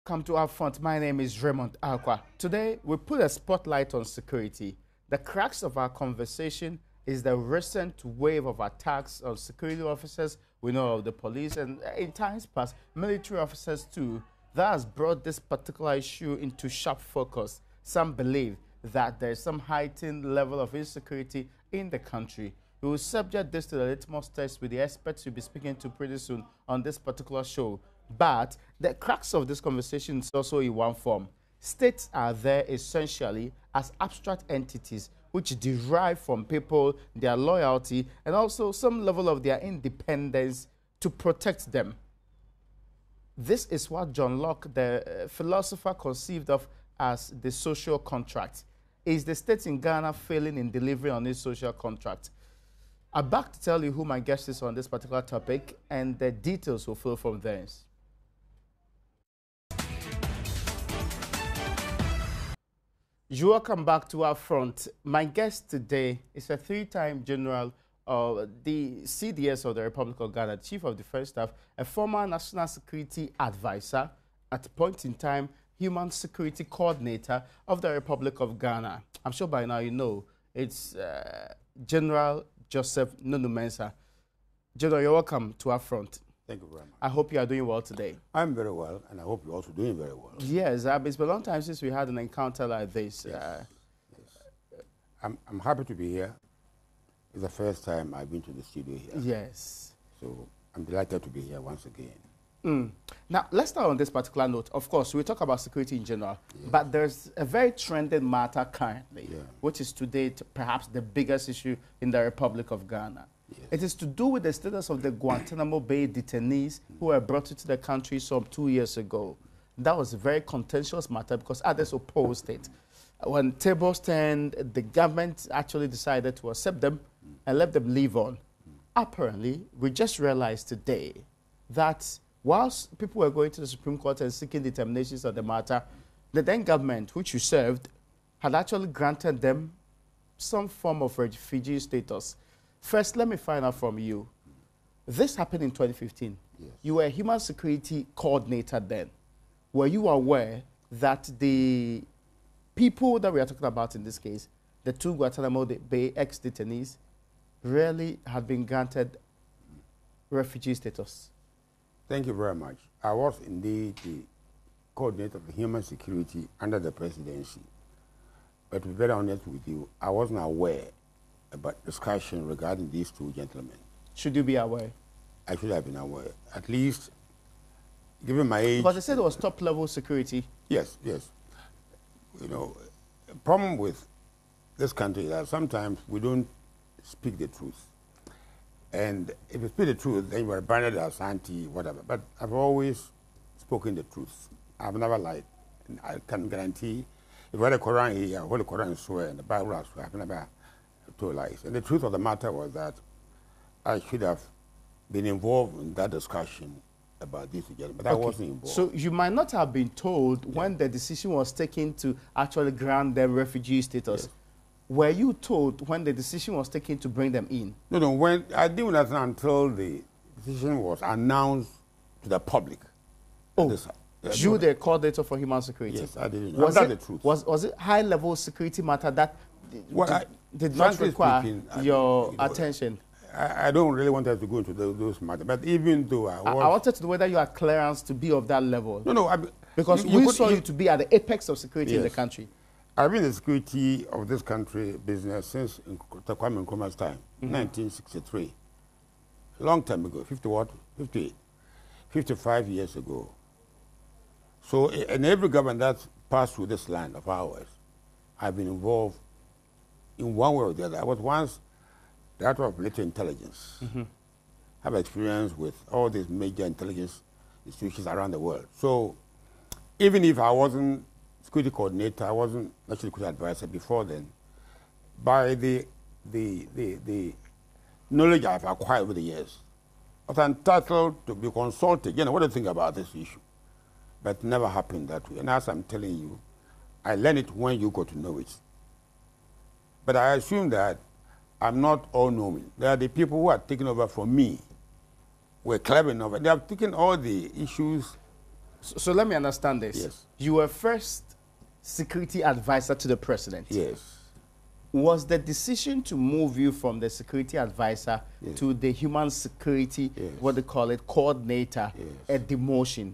Welcome to UPfront. My name is Raymond Akwa. Today, we put a spotlight on security. The crux of our conversation is the recent wave of attacks on security officers. We know of the police and in times past, military officers too. That has brought this particular issue into sharp focus. Some believe that there is some heightened level of insecurity in the country. We will subject this to the litmus test with the experts we'll be speaking to pretty soon on this particular show. But the crux of this conversation is also in one form. States are there essentially as abstract entities which derive from people, their loyalty, and also some level of their independence to protect them. This is what John Locke, the philosopher, conceived of as the social contract. Is the state in Ghana failing in delivering on this social contract? I'm back to tell you who my guest is on this particular topic, and the details will flow from there. You welcome back to UPfront. My guest today is a three-time general of the CDS of the Republic of Ghana, Chief of Defense Staff, a former National Security Advisor, at a point in time, Human Security Coordinator of the Republic of Ghana. I'm sure by now you know it's General Joseph Nunu Mensah. General, you're welcome to UPfront. Thank you very much. I hope you are doing well today. I'm very well, and I hope you're also doing very well. Yes, it's been a long time since we had an encounter like this. Yes. I'm happy to be here. It's the first time I've been to the studio here. Yes. So I'm delighted to be here once again. Now, let's start on this particular note. Of course, we talk about security in general, but there's a very trending matter currently, which is today perhaps the biggest issue in the Republic of Ghana. Yes. It is to do with the status of the Guantanamo Bay detainees who were brought into the country some 2 years ago. That was a very contentious matter because others opposed it. When tables turned, the government actually decided to accept them and let them live on. Apparently, we just realized today that whilst people were going to the Supreme Court and seeking determinations on the matter, the then government, which you served, had actually granted them some form of refugee status. First, let me find out from you. This happened in 2015. Yes. You were a human security coordinator then. Were you aware that the people that we are talking about in this case, the two Guantanamo Bay ex-detainees, really had been granted refugee status? Thank you very much. I was indeed the coordinator of human security under the presidency. But to be very honest with you, I wasn't aware about discussion regarding these two gentlemen. Should you be aware? I should have been aware. At least, given my age... But they said it was top-level security. Yes, yes. You know, the problem with this country is that sometimes we don't speak the truth. And if you speak the truth, then you are branded as anti, whatever. But I've always spoken the truth. I've never lied. And I can guarantee, if I had the Quran here, I hold the Quran and swear, and the Bible I swear, I've never told lies. And the truth of the matter was that I should have been involved in that discussion about this again, but I wasn't involved. So you might not have been told when the decision was taken to actually grant them refugee status. Yes. Were you told when the decision was taken to bring them in? No, when I didn't understand until the decision was announced to the public. Oh, you the coordinator for human security? Yes, I didn't know. That's the truth. Was it high-level security matter that did not frankly require speaking, your attention? I don't really want us to go into those matters, but even though I wanted to know whether you had clearance to be of that level. No, because we saw you to be at the apex of security in the country. I've been in the security of this country business since Kwame Nkrumah's time, 1963. A long time ago, 55 years ago. So in every government that's passed through this land of ours, I've been involved in one way or the other. I was once director of military intelligence. Have experience with all these major intelligence institutions around the world. So even if I wasn't security coordinator, I wasn't national security advisor before then, by the knowledge I've acquired over the years, I was entitled to be consulted. You know, what do you think about this issue? But it never happened that way. And as I'm telling you, I learned it when you got to know it. But I assume that I'm not all-knowing. There are the people who are taking over from me were clever enough. They have taken all the issues So let me understand this. Yes. You were first security advisor to the president. Yes. Was the decision to move you from the security advisor to the human security, what they call it, coordinator, a demotion?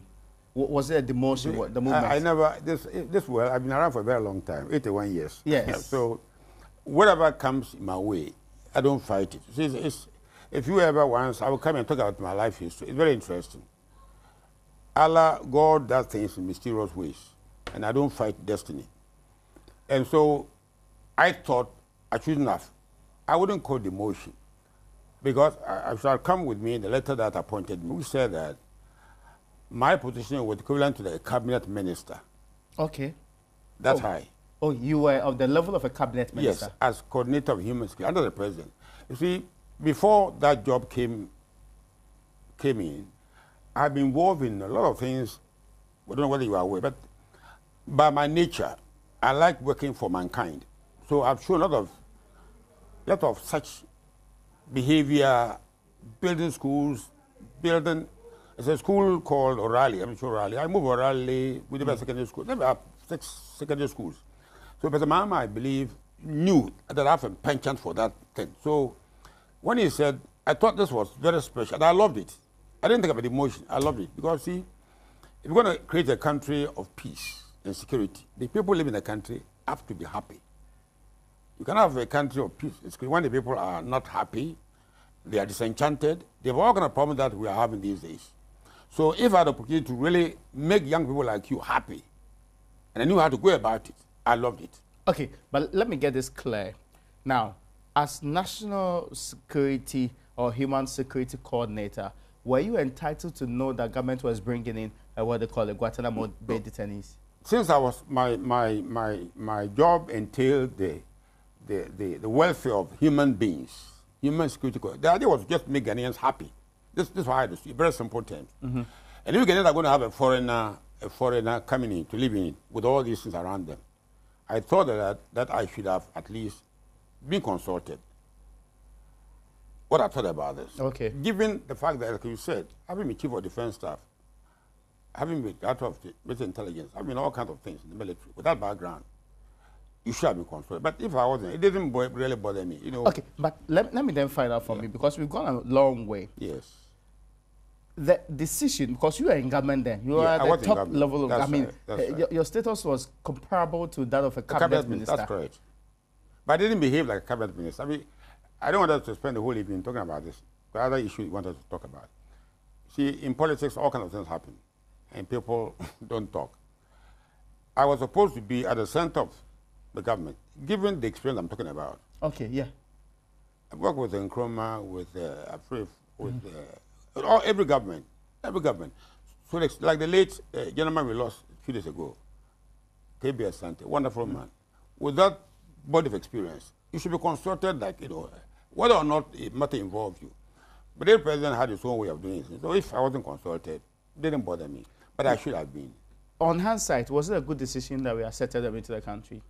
Was it a demotion? The movement? I never, well, I've been around for a very long time, 81 years. Yes. So whatever comes my way, I don't fight it. If you ever once, I will come and talk about my life history. It's very interesting. Allah, God does things in mysterious ways, and I don't fight destiny. And so I thought I shouldn't have. I wouldn't call demotion, because I shall come with me in the letter that appointed me. We said that my position was equivalent to the cabinet minister. Okay. That's high. Oh, you were of the level of a cabinet minister? Yes, as coordinator of human security under the president. You see, before that job came in, I've been involved in a lot of things. I don't know whether you are aware, but by my nature, I like working for mankind. So I've shown a lot of such behavior, building schools, It's a school called O'Reilly. I'm sure O'Reilly. I moved O'Reilly with the secondary school. There were 6 secondary schools. So Professor Mama, I believe, knew that I have a penchant for that thing. So when he said, I thought this was very special, and I loved it. I didn't think about emotion. I loved it. Because, see, if we're going to create a country of peace and security, the people living in the country have to be happy. You cannot have a country of peace and security when the people are not happy, they are disenchanted. They have all kind of problems that we are having these days. So if I had the opportunity to really make young people like you happy, and I knew how to go about it, I loved it. Okay, but let me get this clear. Now, as national security or human security coordinator, were you entitled to know that government was bringing in what they call the Guantanamo Bay detainees? Since I was my job entailed the welfare of human beings, human security. The idea was just to make Ghanaians happy. This is why I do. Very simple terms. And if Ghanaians are going to have a foreigner coming in to live in it with all these things around them, I thought that I should have at least been consulted. What I thought about this. Okay. Given the fact that, like you said, having been chief of defense staff, having been out of the military intelligence, having all kinds of things in the military, with that background, you should have been consulted. But if I wasn't, it didn't really bother me. You know. Okay, but let me then find out from you, because we've gone a long way. Yes. The decision, because you are in government then, you are at the top level of, government. Your status was comparable to that of a cabinet minister. That's correct. But I didn't behave like a cabinet minister. I mean, I don't want us to spend the whole evening talking about this. The other issue we want us to talk about. See, in politics, all kinds of things happen, and people don't talk. I was supposed to be at the center of the government, given the experience I'm talking about. Okay, yeah. I worked with Nkrumah, with Afrif, with every government. So like the late gentleman we lost a few days ago, K.B. Asante, wonderful man. With that body of experience, you should be consulted, like, you know, whether or not it matter involves you. But the president had his own way of doing it. So if I wasn't consulted, it didn't bother me. But I should have been. On hindsight, was it a good decision that we accepted them into the country?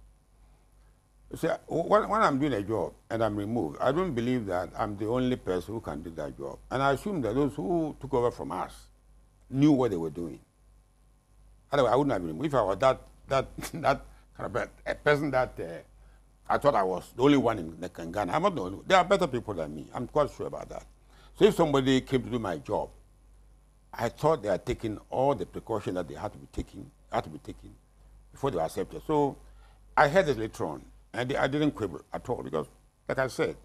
See, when I'm doing a job and I'm removed, I don't believe that I'm the only person who can do that job. And I assume that those who took over from us knew what they were doing. Otherwise, I wouldn't have been removed. If I was that kind of a person that I thought I was the only one in Ghana, I'm not the only one. There are better people than me. I'm quite sure about that. So if somebody came to do my job, I thought they had taken all the precautions that they had to be taken before they were accepted. So I heard it later on, and I didn't quibble at all, because, like I said,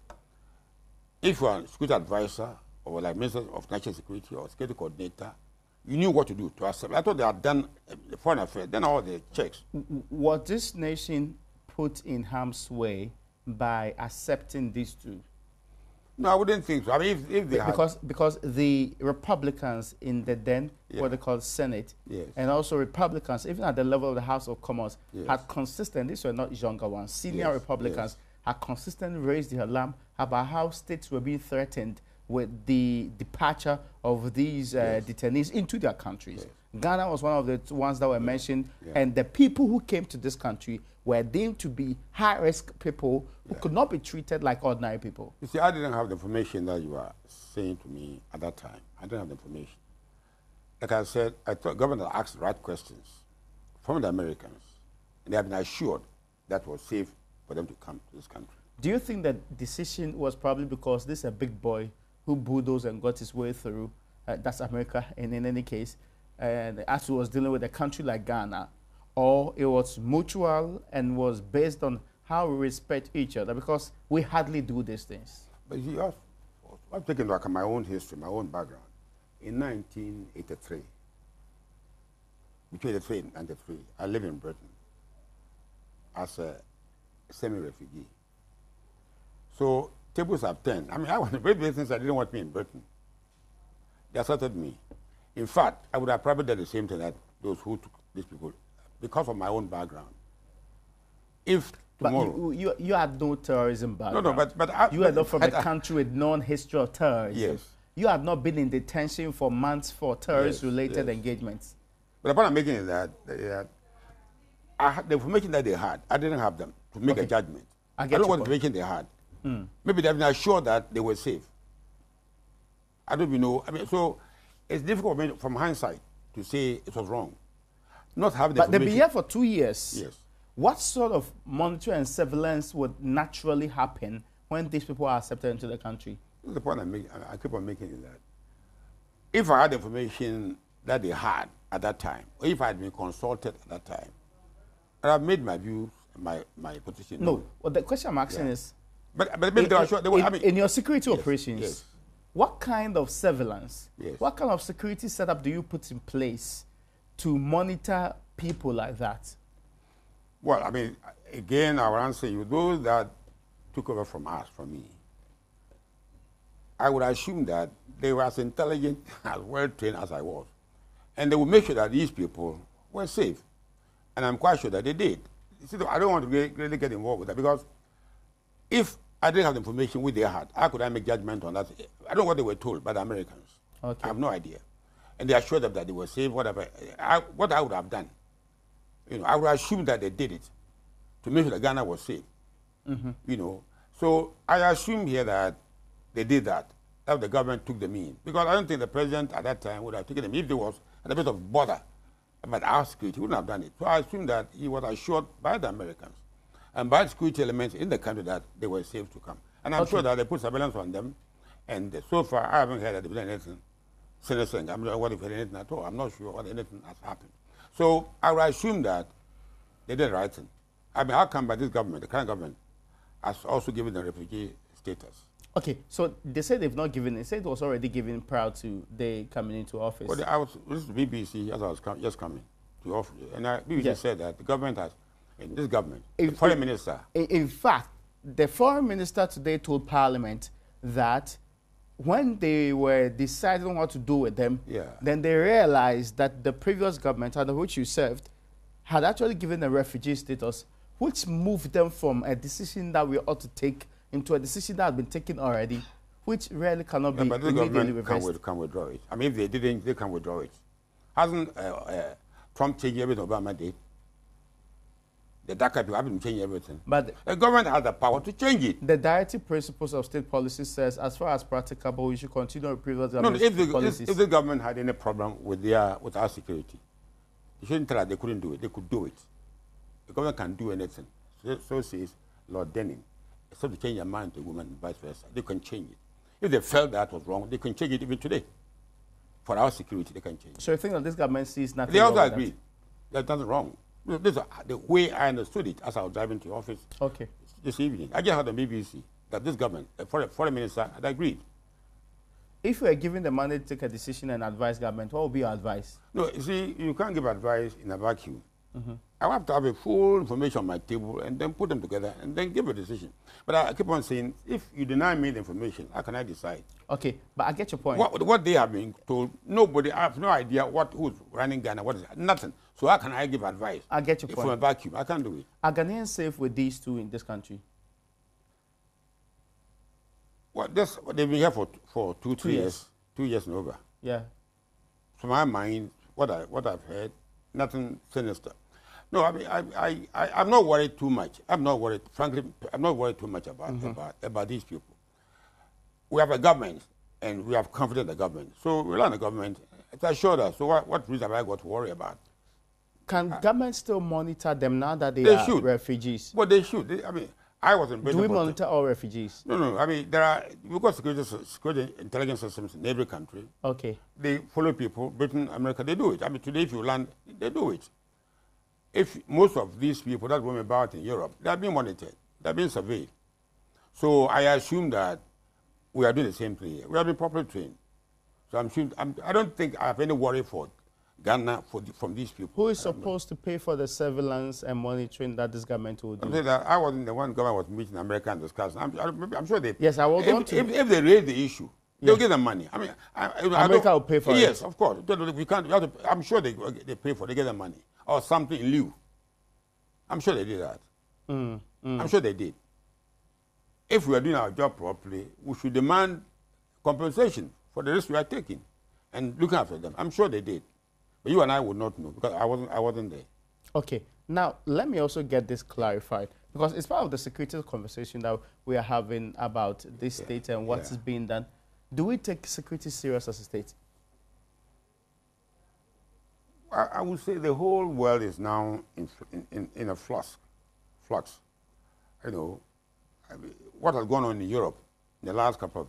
if you are a security advisor or like Minister of National Security or security coordinator, you knew what to do to accept. I thought they had done the foreign affairs, done all the checks. Was this nation put in harm's way by accepting these two? No, I wouldn't think so. I mean, if they because the Republicans in the then, what they call Senate, and also Republicans, even at the level of the House of Commons, had consistent, these were not younger ones, senior Republicans had consistently raised the alarm about how states were being threatened with the departure of these detainees into their countries. Ghana was one of the ones that were mentioned, and the people who came to this country were deemed to be high-risk people who could not be treated like ordinary people. You see, I didn't have the information that you are saying to me at that time. I didn't have the information. like I said, I thought government asked the right questions from the Americans, and they have been assured that it was safe for them to come to this country. Do you think that decision was probably because this is a big boy who bulldozed and got his way through? That's America, and in any case, and as he was dealing with a country like Ghana, or it was mutual and was based on how we respect each other, because we hardly do these things. But I'm taking into account my own history, my own background. In 1983, between 83 and 93, I lived in Britain as a semi-refugee. So tables have turned. I mean, I was in very business. I didn't want me in Britain. They assaulted me. In fact, I would have probably done the same thing that those who took these people, because of my own background. If tomorrow, but you had no terrorism background. No, but you are not from a country with known history of terrorism. Yes. You had not been in detention for months for terrorist-related engagements. But the point I'm making is that I had the information that they had. I didn't have them to make a judgment. I don't know what information they had. Maybe they've been assured that they were safe. I don't even know. I mean, so it's difficult for me, from hindsight, to say it was wrong. Not having the information. But they've been here for 2 years. Yes. What sort of monitoring and surveillance would naturally happen when these people are accepted into the country? The point I keep on making is that if I had information that they had at that time, or if I had been consulted at that time, I have made my views, my position. No, well, the question I'm asking is, but maybe they were sure. In your security operations, what kind of surveillance, what kind of security setup do you put in place to monitor people like that? Well, I mean, again, I will answer you. Those that took over from me, I would assume that they were as intelligent, as well-trained as I was. And they would make sure that these people were safe. And I'm quite sure that they did. You see, I don't want to really get involved with that, because if I didn't have the information which they had, how could I make judgment on that? I don't know what they were told by the Americans. Okay. I have no idea. And they assured them that they were safe, whatever. What I would have done, I would assume that they did it to make sure that Ghana was safe. So I assume here that they did that the government took them in. Because I don't think the president at that time would have taken them. If there was a bit of bother about our security, he wouldn't have done it. So I assume that he was assured by the Americans and by security elements in the country that they were safe to come. And I'm sure that they put surveillance on them. And so far, I haven't heard that they've done anything sinister. I'm not sure what if anything at all. I'm not sure what anything has happened. So I would assume that they did the right thing. I mean, how come by this government, the current government, has also given them refugee status? Okay, so they say they've not given. They say it was already given prior to they coming into office. Well, this is the BBC as I was just coming to office, and BBC said that the government has, in this government, the foreign minister. In fact, the foreign minister today told Parliament that when they were deciding what to do with them, then they realized that the previous government, under which you served, had actually given them refugee status, which moved them from a decision that we ought to take into a decision that had been taken already, which really cannot be but the government can withdraw it. I mean, if they didn't, they can withdraw it. Hasn't Trump changed everything Obama did? The DACA people haven't changed everything. But the government has the power to change it. The directive principles of state policy says, as far as practicable, we should continue with previous policies. If the government had any problem with our security, they shouldn't tell us they couldn't do it. They could do it. The government can do anything. So says Lord Denning. Except to change their mind to a woman and vice versa. They can change it. If they felt that was wrong, they can change it even today. For our security, they can change it. So you think that this government sees nothing wrong? They also agree. There's nothing wrong. This is the way I understood it as I was driving to office this evening. I just heard on BBC that this government, the foreign minister, had agreed. If you were given the money to take a decision and advise government, what would be your advice? No, you see, you can't give advice in a vacuum. I have to have a full information on my table and then put them together and then give a decision. But I keep on saying, if you deny me the information, how can I decide? Okay, but I get your point. What they have been told, nobody, I have no idea who's running Ghana, what is it, nothing. So how can I give advice? I get your point. From a vacuum, I can't do it. Are Ghanaians safe with these two in this country? Well, they've been here for 2 years. 2 years and over. Yeah. From my mind, what I've heard, nothing sinister. No, I mean, I'm not worried too much. I'm not worried, frankly, I'm not worried too much about these people. We have a government, and we have confidence in the government. So we rely on the government, It assured us. So what reason have I got to worry about? Can government still monitor them now that they are should. refugees? Well, they should. I mean, I was in Britain. Do we monitor all refugees? No. I mean, we've got security intelligence systems in every country. Okay. They follow people. Britain, America, they do it. I mean, today if you land, they do it. If most of these people that roam about in Europe, they are being monitored. They are being surveyed. So I assume that we are doing the same thing here. We have been properly trained. So I don't think I have any worry for Ghana from these people. Who is supposed to pay for the surveillance and monitoring that this government will do? I wasn't the one government was meeting America and discussing. I'm sure they. Yes, I will want to. If they raise the issue, they'll give them money. I mean, America will pay for it. Yes, of course. We can't. I'm sure they pay for it. They get them money or something in lieu. I'm sure they did that. I'm sure they did. If we are doing our job properly, we should demand compensation for the risk we are taking and looking after them. I'm sure they did. But you and I would not know because I wasn't there. Okay. Now, let me also get this clarified because it's part of the security conversation that we are having about this state and what is being done. Do we take security serious as a state? I would say the whole world is now in a flux. You know, I mean, what has gone on in Europe in the last couple of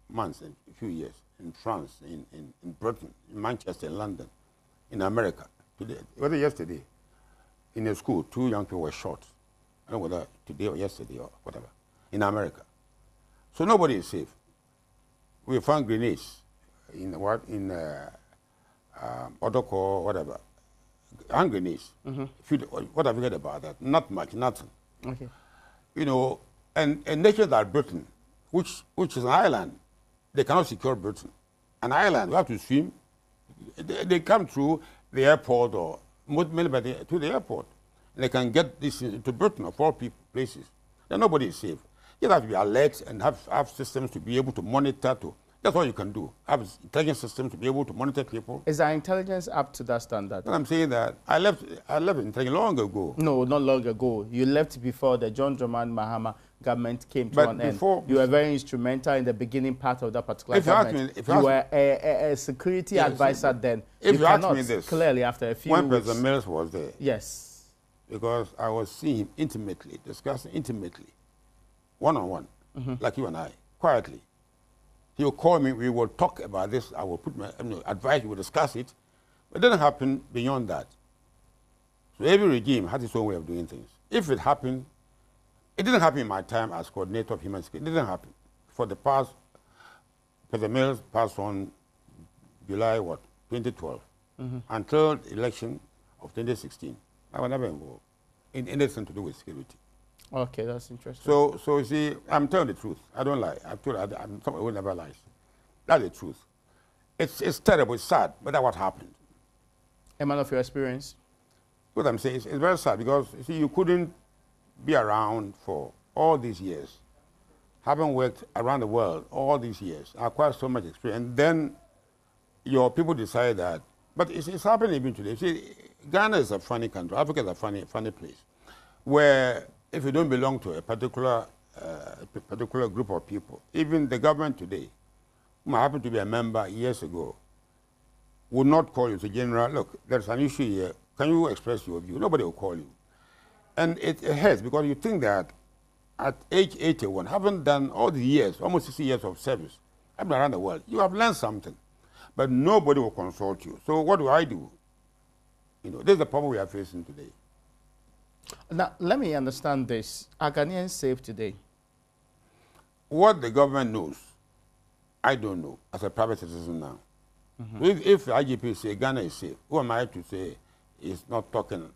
months, a few years, in France, in Britain, in Manchester, in London, in America. Today, whether yesterday, in a school, 2 young people were shot. I don't know whether today or yesterday or whatever, in America. So nobody is safe. We found grenades in Odoko, whatever, hand grenades. What have you heard about that? Not much, nothing. Okay. You know, and nations like Britain, which is an island, they cannot secure Britain. An island, you have to swim. They come through the airport or mainly to the airport. And they can get this into Britain of all places. Then nobody is safe. You have to be alert and have systems to be able to monitor. That's all you can do. Have intelligence systems to be able to monitor people. Is our intelligence up to that standard? And I'm saying that I left intelligence long ago. No, not long ago. You left before the John Dramani Mahama government came to an end. You were very instrumental in the beginning part of that particular government. You were a security advisor then. If you ask me this, clearly after a few when weeks. President Mills was there. Yes. Because I was seeing him intimately, discussing intimately, one-on-one, like you and I, quietly. He will call me, we will talk about this, I will put my advice, we will discuss it. But it doesn't happen beyond that. So every regime has its own way of doing things. If it happened, it didn't happen in my time as coordinator of human security. It didn't happen. For the past, President Mills passed on July 2012, until the election of 2016. I was never involved in anything to do with security. Okay, that's interesting. So you see, I'm telling the truth. I don't lie. I'm someone who never lies. That's the truth. It's terrible, it's sad, but that's what happened. A man of your experience? What I'm saying is it's very sad because, you see, you couldn't be around for all these years, having worked around the world all these years, acquired so much experience, and then your people decide that, but it's happening even today. See, Ghana is a funny country. Africa is a funny place, where if you don't belong to a particular group of people, even the government today, whom I happened to be a member years ago, would not call you to General, look, there's an issue here. Can you express your view? Nobody will call you. And it hurts because you think that at age 81, having done all the years, almost 60 years of service, I've been around the world, you have learned something. But nobody will consult you. So what do I do? You know, this is the problem we are facing today. Now, let me understand this. Are Ghanaians safe today? What the government knows, I don't know, as a private citizen now. If IGP say Ghana is safe, who am I to say it's not talking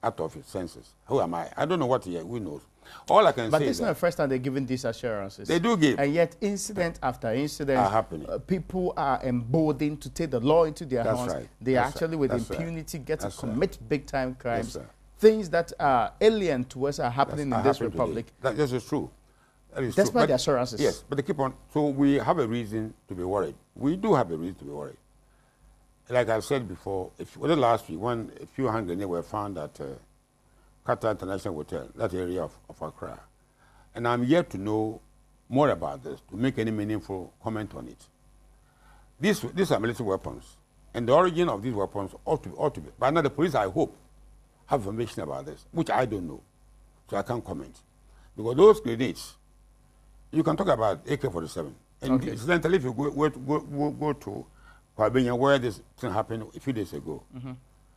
out of its senses? Who am I? I don't know what he knows. All I can say is but this is not the first time they're giving these assurances. They do give. And yet, incident after incident, are happening. People are emboldened to take the law into their hands. Right. They actually, with impunity, get to commit big-time crimes. Things that are alien to us are happening in this republic. This is true. That is despite true. the assurances. Yes, but they keep on. So we have a reason to be worried. We do have a reason to be worried. Like I said before, last week, when a few hand grenades were found at Qatar International Hotel, that area of Accra. And I'm yet to know more about this, to make any meaningful comment on it. These are military weapons. And the origin of these weapons ought to be. But now the police, I hope, have information about this, which I don't know. So I can't comment. Because those grenades, you can talk about AK-47. And okay. incidentally, if you go to Kwabenya, where this thing happened a few days ago,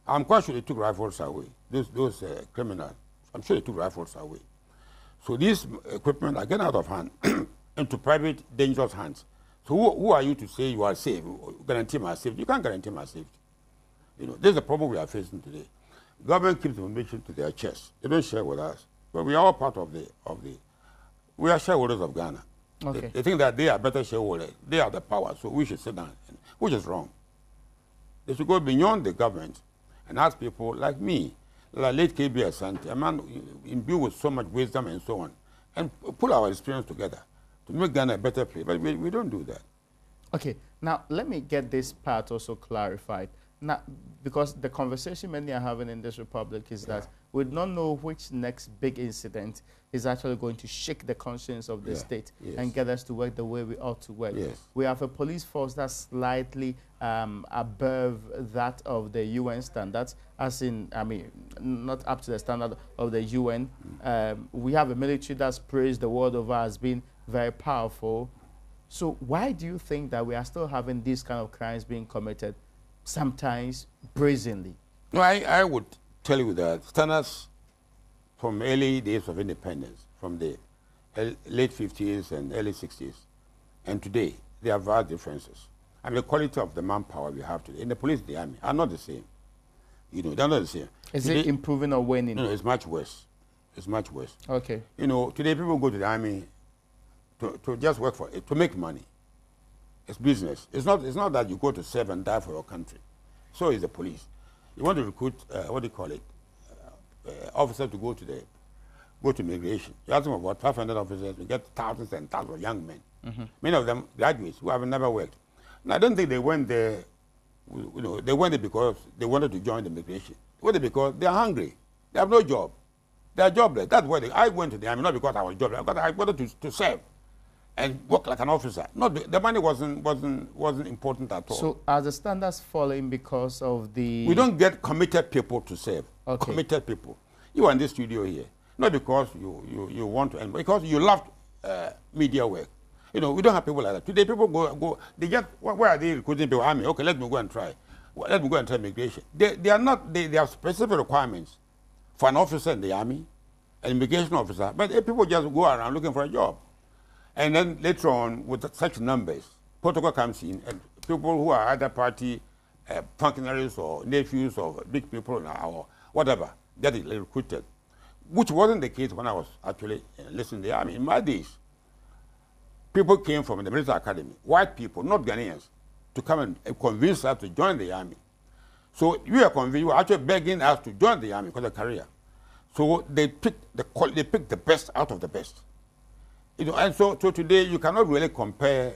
I'm quite sure they took rifles away. Those criminals, I'm sure they took rifles away. So these equipment are getting out of hand into private, dangerous hands. So who are you to say you are safe, guarantee my safety? You can't guarantee my safety. You know, this is the problem we are facing today. Government keeps information to their chest. They don't share with us. But we are all part of the we are shareholders of Ghana. Okay. They think that they are better shareholders. They are the power, so we should sit down, which is wrong. They should go beyond the government and ask people like me, like late KB Asante, a man imbued with so much wisdom and so on, and put our experience together to make Ghana a better place. But we don't do that. Okay, now let me get this part also clarified. Now, because the conversation many are having in this republic is that we don't know which next big incident is actually going to shake the conscience of the state and get us to work the way we ought to work. Yes. We have a police force that's slightly above that of the UN standards, as in, I mean, not up to the standard of the UN. We have a military that's praised the world over as being very powerful. So why do you think that we are still having these kind of crimes being committed, sometimes brazenly? No, I would tell you that standards from early days of independence, from the late 50s and early 60s, and today, there are vast differences. And the quality of the manpower we have today in the police, the army, are not the same. You know, they're not the same. Is it improving or waning? No, it's much worse. It's much worse. Okay. You know, today people go to the army to just work for it, to make money. It's business. It's not that you go to serve and die for your country. So is the police. You want to recruit, what do you call it, officers to go to immigration. You ask them about 500 officers, we get thousands and thousands of young men. Many of them graduates who have never worked. And I don't think they went there, you know, they went there because they wanted to join the immigration. They went there because they are hungry. They have no job. They are jobless. That's why I went to the army, not because I was jobless, because I wanted to serve and work like an officer. The money wasn't important at all. So are the standards falling because of the... We don't get committed people to serve. Okay. Committed people. You are in this studio here, not because you want to, and because you love media work. You know, we don't have people like that. Today people go, they just, where are they recruiting people? Army, okay, let me go and try. Let me go and try immigration. They have specific requirements for an officer in the army, an immigration officer, but people just go around looking for a job. And then later on, with such numbers, protocol comes in, and people who are either party functionaries or nephews of big people or whatever get recruited, which wasn't the case when I was actually enlisted in the army. In my days, people came from the military academy, white people, not Ghanaians, to come and convince us to join the army. So you are convinced, you are actually begging us to join the army because of career. So they picked the best out of the best. You know, and so today you cannot really compare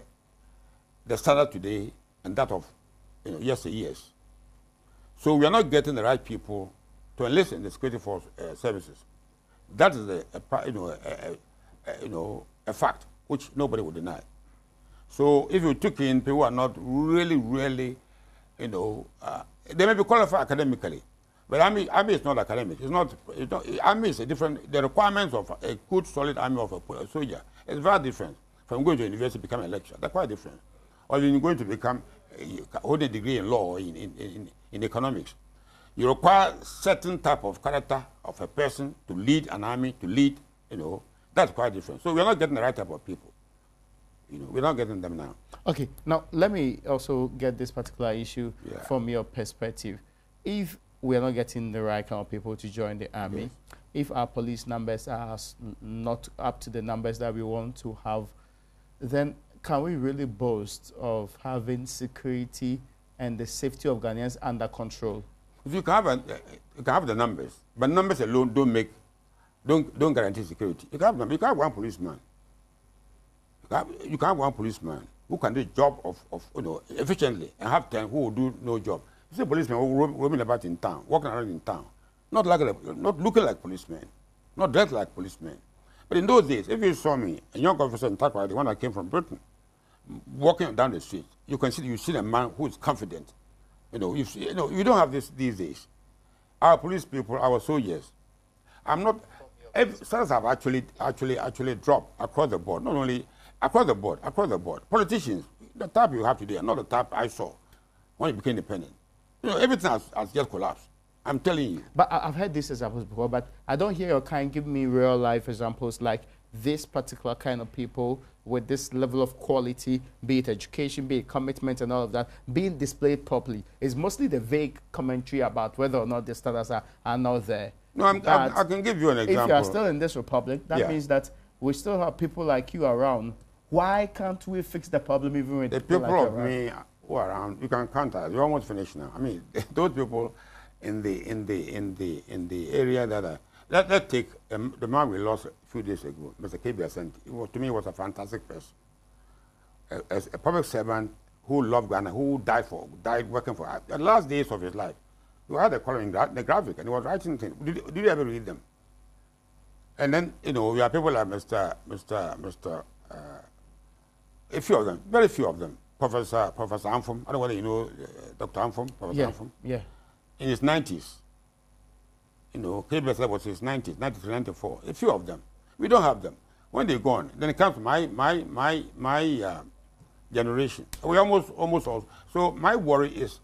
the standard today and that of yesteryears. So we are not getting the right people to enlist in the security force services. That is a fact which nobody would deny. So if you took in people who are not really, they may be qualified academically, but army is not academic. Army is a different. The requirements of a good, solid army of a soldier is very different from going to university to become a lecturer. They're quite different. Or you're going to become holding a degree in law or in economics. You require certain type of character of a person to lead an army, to lead, that's quite different. So we're not getting the right type of people. We're not getting them now. Okay, now let me also get this particular issue from your perspective. If we are not getting the right kind of people to join the army, if our police numbers are not up to the numbers that we want to have, then can we really boast of having security and the safety of Ghanaians under control? If you can have the numbers, but numbers alone don't guarantee security. You can have one policeman. You can have one policeman who can do the job of efficiently and have 10 who will do no job. You see a policeman roaming about in town, walking around in town, not looking like policemen, not dressed like policemen. But in those days, if you saw me, a young officer in Takwa, the one that came from Britain, walking down the street, you see a man who is confident, You don't have this these days. Our police people, our soldiers. I'm not. Salaries have actually dropped across the board. Not only across the board. Politicians, the type you have today, are not the type I saw when you became independent. Everything has just collapsed. I'm telling you. But I've heard these examples before, but I don't hear your kind give me real life examples like this particular kind of people with this level of quality, be it education, be it commitment and all of that, being displayed properly. It's mostly the vague commentary about whether or not the standards are not there. No, I can give you an example. If you are still in this republic, that means that we still have people like you around. Why can't we fix the problem even with the people like of me who are around? You can count us. You're almost finished now. I mean, those people in the area that are. Let's take the man we lost a few days ago, Mr. K.B. Asante. To me, he was a fantastic person. As a public servant who loved Ghana, who died working for us. The last days of his life, he had a column in the graphic, and he was writing things. Did you ever read them? And then, we have people like a few of them, very few of them. Professor Amfum, I don't know whether you know Dr. Amfum, Professor Amfum. Yeah. In his 90s. KBS was his 90s, 93, 94. A few of them. We don't have them. When they're gone, then it comes to my generation. We almost all. So my worry is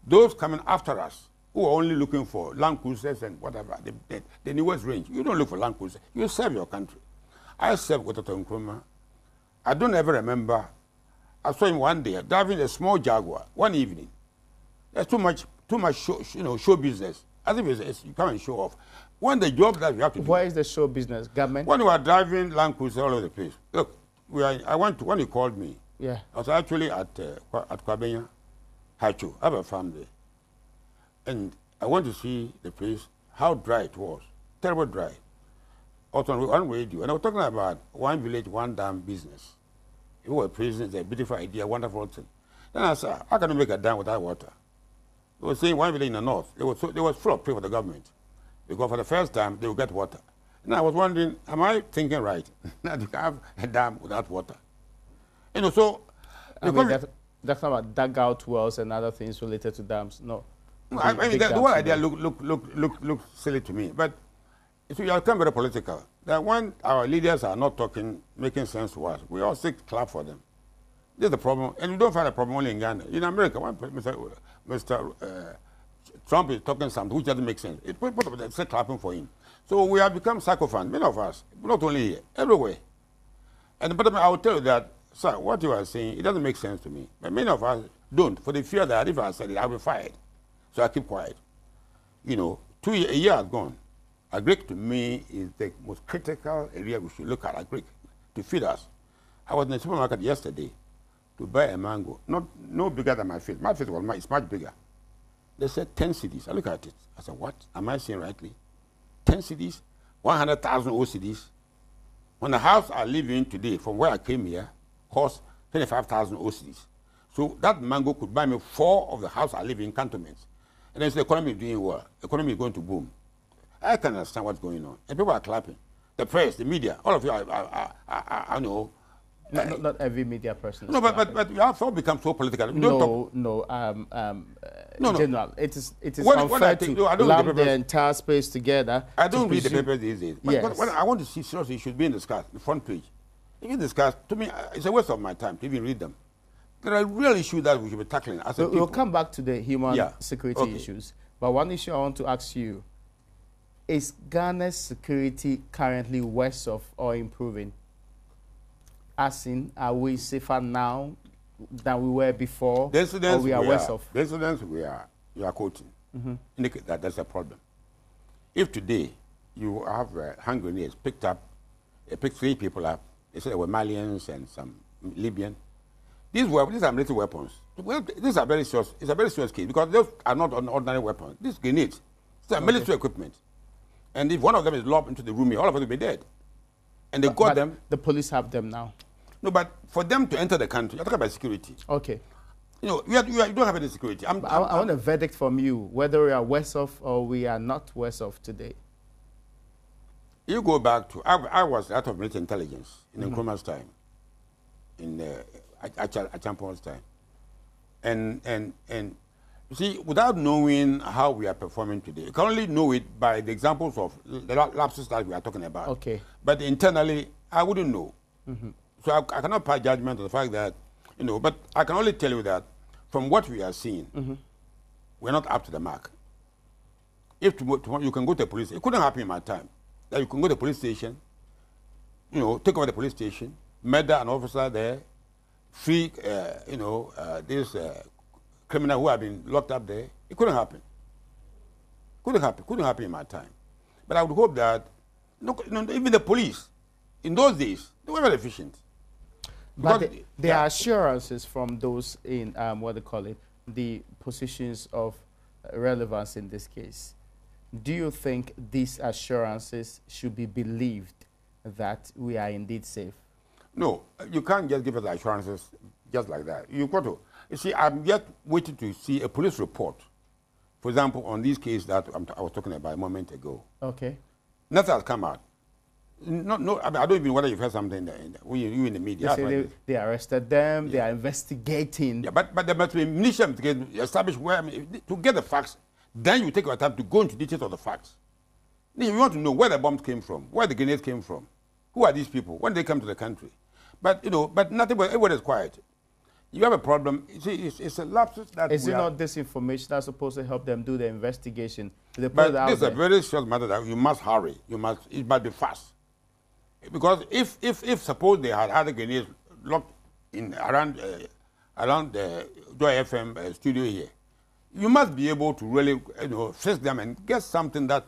those coming after us who are only looking for Land Cruisers and whatever, the newest range. You don't look for Land Cruisers. You serve your country. I served with Dr. Nkrumah. I don't ever remember. I saw him one day driving a small Jaguar one evening. There's too much show business. As if you come and show off. When the job that you have to do. Why is the show business? Government? When you are driving Land Cruiser all over the place. Look, I went to, when he called me, I was actually at Kwabenya, Hacho. I have a farm there. And I went to see the place, how dry it was. Terrible dry. Also on radio. And I was talking about one village, one dam business. If we were praising, it's a beautiful idea, wonderful thing. Then I said, how can you make a dam without water? They were saying one village in the north, they were full of praise for the government. Because for the first time, they will get water. And I was wondering, am I thinking right? That you have a dam without water. So... I mean, that's not about dugout wells and other things related to dams, no. I mean, the whole idea look silly to me. But so you become very political. That when our leaders are not talking, making sense to us, we all stick clap for them. This is the problem. And you don't find a problem only in Ghana. In America, when Mr. Trump is talking something which doesn't make sense, people say clapping for him. So we have become sycophants, many of us, not only here, everywhere. But I will tell you that, sir, what you are saying, it doesn't make sense to me. But many of us don't, for the fear that if I said it, I'll be fired. So I keep quiet. A year has gone. Agric to me is the most critical area we should look at, agric, to feed us. I was in the supermarket yesterday to buy a mango, no bigger than my face. My face is much bigger. They said 10 cedis. I look at it. I said, what? Am I saying rightly? 10 cedis? 100,000 OCDs? When the house I live in today, from where I came here, cost 25,000 OCDs. So that mango could buy me 4 of the house I live in cantonments. And then the economy is doing well. The economy is going to boom. I can understand what's going on. And people are clapping. The press, the media, all of you, I know. Not every media person. No, but you have all become so political. General, it is unfair to lump the entire space together. I don't read the papers these days. But when I want to see seriously, it should be in the front page. If you discuss, to me, it's a waste of my time to even read them. There are real issues that we should be tackling as a people. We'll come back to the human security issues. But one issue I want to ask you, is Ghana's security currently worse off or improving? As in, are we safer now than we were before, or we are worse off? The incidents you are quoting indicate that there's a problem. If today you have hand grenades picked 3 people up, they said they were Malians and some Libyan. These are military weapons. Well, these are very serious. It's a very serious case because those are not ordinary weapons. These grenades, these are military equipment. And if one of them is lobbed into the room here, all of us will be dead. And they got them. The police have them now. No, but for them to enter the country, you're talking about security. Okay. You don't have any security. I want a verdict from you, whether we are worse off or we are not worse off today. You go back to, I was out of military intelligence in Nkrumah's time, in Achampon's time. And You see, without knowing how we are performing today, you can only know it by the examples of the lapses that we are talking about. Okay. But internally, I wouldn't know. So I cannot pass judgment on the fact that, but I can only tell you that from what we are seeing, we're not up to the mark. If tomorrow you can go to the police, it couldn't happen in my time. That you can go to the police station, take over the police station, murder an officer there, free, this criminal who have been locked up there. It couldn't happen. Couldn't happen in my time. But I would hope that, even the police, in those days, they were very efficient. But there are assurances from those in, the positions of relevance in this case. Do you think these assurances should be believed that we are indeed safe? No, you can't just give us assurances just like that. You've got to. You see, I'm yet waiting to see a police report, for example, on this case that I was talking about a moment ago. Okay. Nothing has come out. No, I don't even know whether you've heard something you in the media. They arrested them, they are investigating. Yeah, but there must be initial investigation established where, to get the facts, then you take your time to go into details of the facts. Then you want to know where the bombs came from, where the grenades came from, who are these people, when they come to the country. But, but nothing, but everybody is quiet. You have a problem. You see, it's a lapsus that Is it not this information that's supposed to help them do the investigation? But this is a very short matter that you must hurry. It must be fast. Because if suppose they had the grenades locked in around the Joy FM studio here, you must be able to really fix them and get something that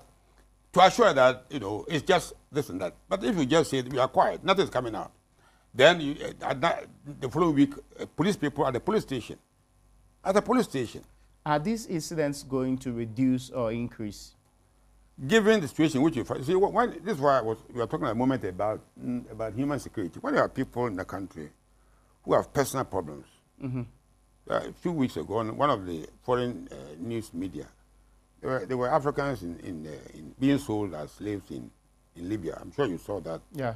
to assure that it's just this and that. But if you just say we are quiet, nothing's coming out, then the following week, police people at the police station. Are these incidents going to reduce or increase? Given the situation which you find, see, this is why we were talking a moment about human security. When there are people in the country who have personal problems, a few weeks ago, on one of the foreign news media, there were Africans in being sold as slaves in Libya. I'm sure you saw that. Yeah.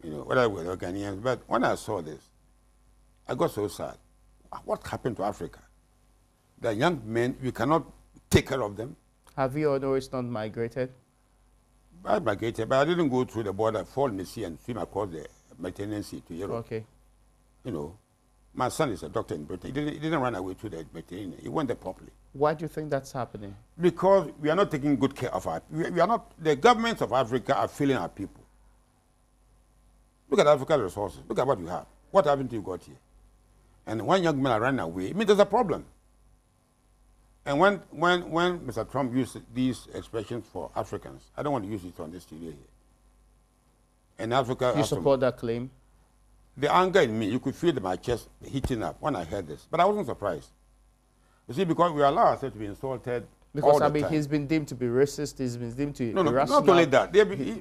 Whether we were Ghanaians. But when I saw this, I got so sad. What happened to Africa? The young men, we cannot take care of them. Have you always not migrated? I migrated, but I didn't go through the border, fall in the sea, and swim across the Mediterranean Sea to Europe. Okay. My son is a doctor in Britain. He didn't run away to the Mediterranean. He went there properly. Why do you think that's happening? Because we are not taking good care of our people. We are not. The governments of Africa are failing our people. Look at Africa's resources. Look at what you have. What haven't you got here? And when young men are running away, it means there's a problem. And when Mr. Trump used these expressions for Africans, I don't want to use it on this studio here. And Africa... You support that claim? The anger in me, you could feel my chest heating up when I heard this. But I wasn't surprised. You see, because we allow ourselves to be insulted because, all the time. He's been deemed to be racist, he's been deemed to be irrational. Not only that.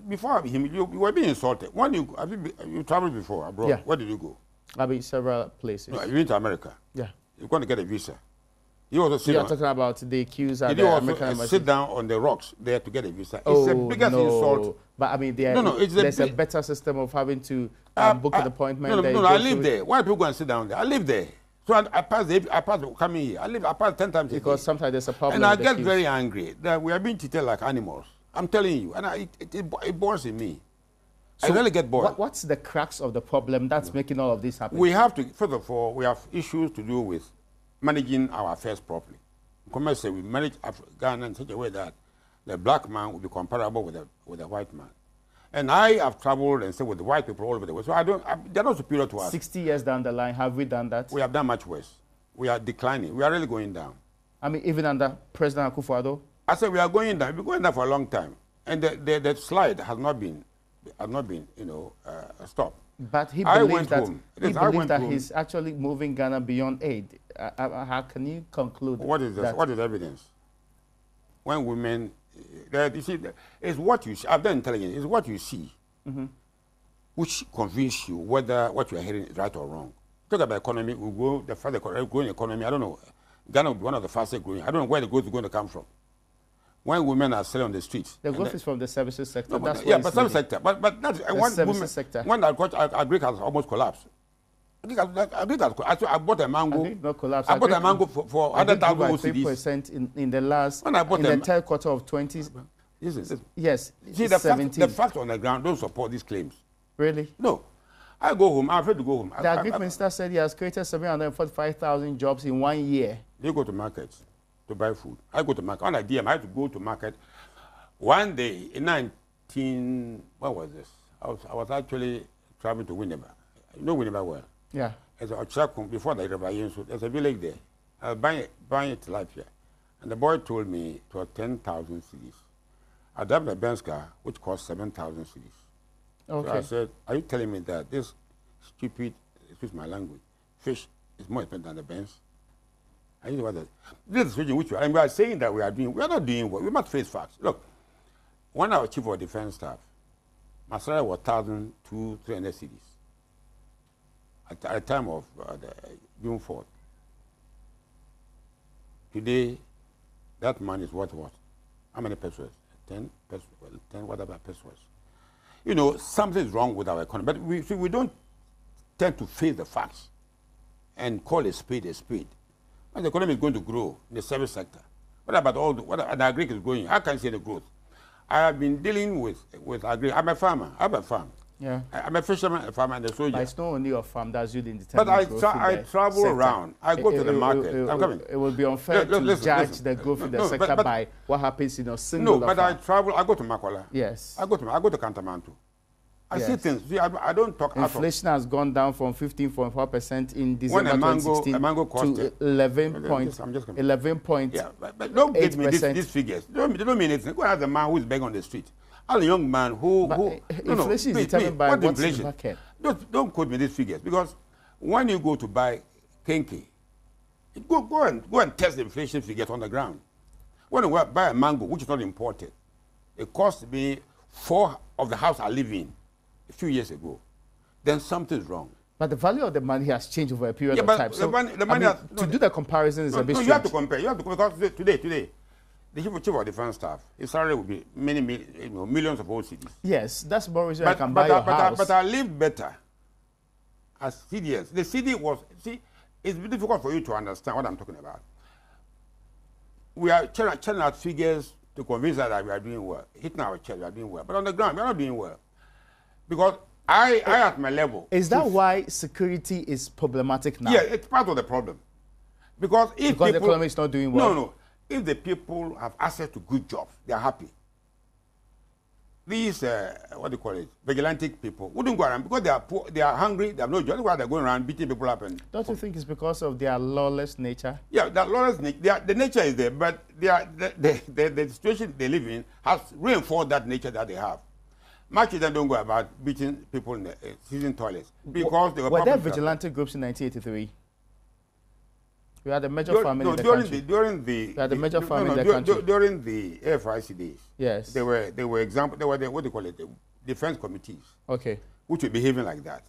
Before him, you were being insulted. When you traveled before abroad, yeah. Where did you go? I've been several places. No, you went to America. Yeah. You're going to get a visa. You also sit You're talking about the accused at the American Embassy. Sit down on the rocks there to get a visa. It's the biggest insult. But there's a better system of having to book an appointment. No, I live there. Why do people go and sit down there? I live there. So I pass coming here. I pass 10 times because sometimes there's a problem. And I get very angry that we are being treated like animals. I'm telling you. And it bores in me. So I really get bored. What's the crux of the problem that's making all of this happen? We have to, first of all, we have issues to do with managing our affairs properly. Commerce say we manage Ghana in such a way that the black man will be comparable with the white man. And I have traveled and stayed with the white people all over the world. So they're not superior to us. 60 years down the line, have we done that? We have done much worse. We are declining. We are really going down. Even under President Akufo-Addo? I said we are going down. We've been going down for a long time. And the slide has not been stopped. But he believes that he's actually moving Ghana beyond aid. How can you conclude what is this? What is evidence? When women, you see, it's what you see. I've done intelligence. It's what you see, which convince you whether what you are hearing is right or wrong. Talk about economy. We go the fastest growing economy. I don't know. Ghana will be one of the fastest growing. I don't know where the growth is going to come from. When women are selling on the streets. The growth is from the services sector. No, but service sector. But that's the services sector. When agriculture has almost collapsed. I bought a mango. Not collapse. I bought a mango for 100,000 OCDs. 3% in the last, When I bought in the third quarter of 20. Yes. See, the facts on the ground don't support these claims. Really? No. I go home. I'm afraid to go home. The Agri Minister said he has created 745,000 jobs in 1 year. You go to markets to buy food. I go to market. On a DM, I had to go to market. One day in what was this? I was actually traveling to Winneba. You know Winneba well? Yeah. As a Ochakum, before the river Yensu, there's a village there. I was buying tilapia. And the boy told me it was 10,000 cedis. I drove a Benz car, which cost 7,000 cedis. Okay. So I said, are you telling me that this stupid, excuse my language, fish is more expensive than the Benz? I used to that. This is which we are, and we are saying that we are not doing well. We must face facts. Look, when I was chief of defense staff, my salary was 1,200-300 cedis at the time of June 4th. Today, that money is worth what? How many pesos? 10 pesos, 10 whatever pesos. You know, something is wrong with our economy. But we don't tend to face the facts and call a spade a spade. When the economy is going to grow in the service sector, what about all the agri is growing? How can you see the growth? I have been dealing with agri. I'm a farmer. I have a farm. Yeah. I'm a fisherman, a farmer, and a soldier. But it's not only your farm that's you in the. But I travel around. I go to the market. I'm coming. It would be unfair to judge the growth in the sector by what happens in a single. No, but farm. I travel. I go to Makwala. Yes. I go to Cantamanto. I see things. See, I don't talk. Inflation has gone down from 15.4% in December 2016 a mango cost to 11.8%. Yeah, but don't give me these figures. They don't mean anything. Go ask the man who is begging on the street. Ask the young man inflation is determined by what's in the market. Don't quote me these figures, because when you go to buy kenke, go and test the inflation figures on the ground. When you buy a mango, which is not imported, it cost me 4 of the house I live in a few years ago. Then something's wrong. But the value of the money has changed over a period of time. So the money to do the comparison is a bit strange. You have to compare. You have to, because today, the chief of defense staff, his salary will be millions of OCDs. Yes, that's more reason I can buy your house. But I live better as CDS. The CD was, it's difficult for you to understand what I'm talking about. We are churning out figures to convince us that we are doing well. Hitting our chest, we are doing well. But on the ground, we are not doing well. Because I at my level. Is that why security is problematic now? Yeah, it's part of the problem. Because if the economy is not doing well? No. If the people have access to good jobs, they are happy. These, vigilante people wouldn't go around because they are poor, they are hungry, they have no job. That's why they're going around beating people up. Don't you think it's because of their lawless nature? Yeah, that lawless nature, the nature is there, but the situation they live in has reinforced that nature that they have. Much of them don't go about beating people in the season toilets because they were there vigilante groups in 1983? We had a major famine in the country. During the AFIC days. Yes. There were examples. There were the defense committees. Okay. Which were behaving like that.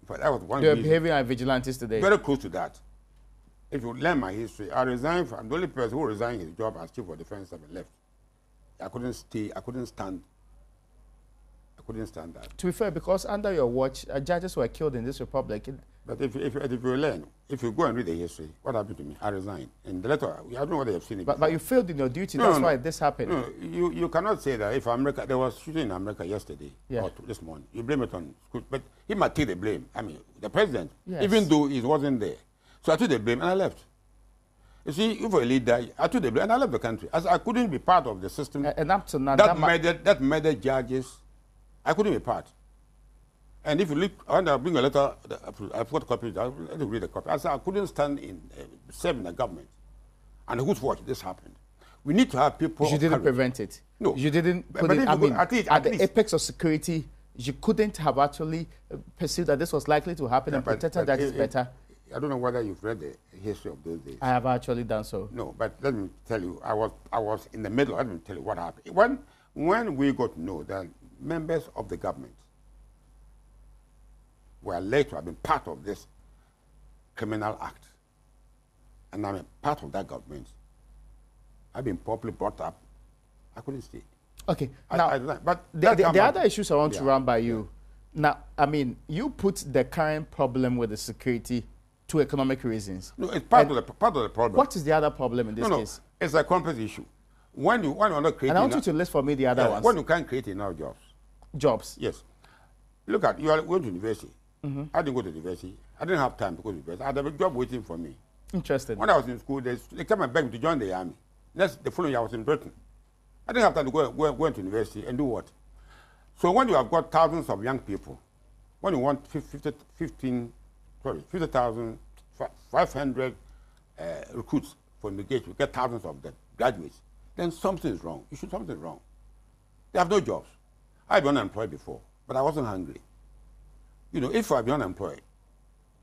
But that was one. They are behaving like vigilantes today. Very close to that. If you learn my history, I resigned. I'm the only person who resigned his job as chief of defense and left. I couldn't stay. I couldn't stand that. To be fair, because under your watch, judges were killed in this republic. But if you learn, if you go and read the history, what happened to me? I resigned. And the letter, I don't know whether you've seen it. But you failed in your duty. That's why this happened. No, you cannot say that if America, there was shooting in America yesterday or this morning. You blame it on school. But he might take the blame. I mean, the president, even though he wasn't there. So I took the blame and I left. You see, if a leader, I took the blame and I left the country. As I couldn't be part of the system. And up to now, that murdered judges. I couldn't be part. And if you look, I want to bring a letter, I've got copies, I'll let you read the copy. I said I couldn't stand in serving the government. And whose watch this happened. We need to have people. You didn't prevent it. No. You didn't put it, at the apex of security, you couldn't have actually perceived that this was likely to happen and protected that is better. I don't know whether you've read the history of those days. I have actually done so. No, but let me tell you, I was in the middle. Let me tell you what happened. When we got to know that members of the government were alleged to have been part of this criminal act, and I'm a part of that government, I've been properly brought up, I couldn't stay. Okay, but the other issues I want to run by you. Now, I mean, you put the current problem with the security to economic reasons. No, it's part of the problem. What is the other problem in this case? It's a complex issue. When you're not creating... And I want you to list for me the other ones. When you can't create enough jobs. Jobs? Yes. Look at, you are going to university. I didn't go to university. I didn't have time to go to university. I had a job waiting for me. Interesting. When I was in school, they came and begged me to join the army. The following year, I was in Britain. I didn't have time to go into university and do what? So when you have got thousands of young people, when you want 50,500 recruits for immigration, you get thousands of them, graduates, then something is wrong. You should something wrong. They have no jobs. I've been unemployed before, but I wasn't hungry. You know, if I've been unemployed,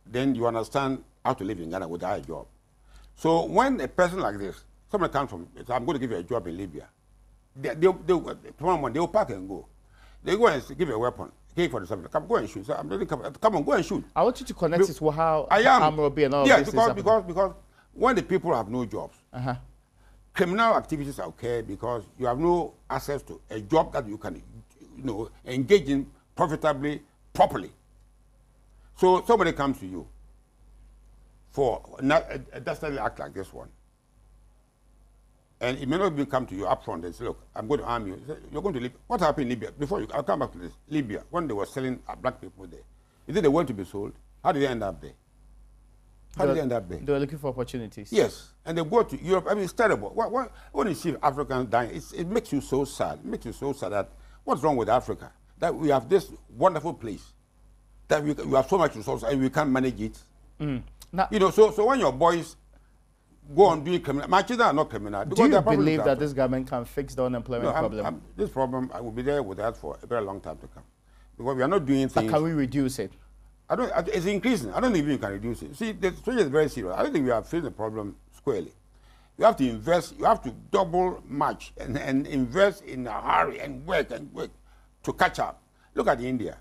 then you understand how to live in Ghana without a job. So when a person like this, somebody comes from, I'm going to give you a job in Libya, tomorrow morning, they will pack and go. They go and give you a weapon. Okay, for the subject. Come, go and shoot. So I'm really come on, go and shoot. I want you to connect it to how Amrobi and all this is because when the people have no jobs, criminal activities are okay because you have no access to a job that you can, engage in profitably, properly. So somebody comes to you for a dastardly act like this one, and it may not even come to you up front and say, look, I'm going to arm you. You're going to Libya. What happened in Libya? I'll come back to this. Libya, when they were selling black people there, is it they want to be sold? How did they end up there? How did they end up there? They were looking for opportunities. Yes, and they go to Europe. I mean, it's terrible. When you see Africans dying, it makes you so sad. It makes you so sad that what's wrong with Africa? That we have this wonderful place, that we have so much resources and we can't manage it. Now, so when your boys go on doing criminal, my children are not criminal. Do you believe that this government can fix the unemployment problem? This problem, I will be there with that for a very long time to come. Because we are not doing things... But can we reduce it? It's increasing. I don't think we can reduce it. See, the situation is very serious. I don't think we have faced the problem squarely. You have to invest, you have to double match and invest in a hurry and work to catch up. Look at India.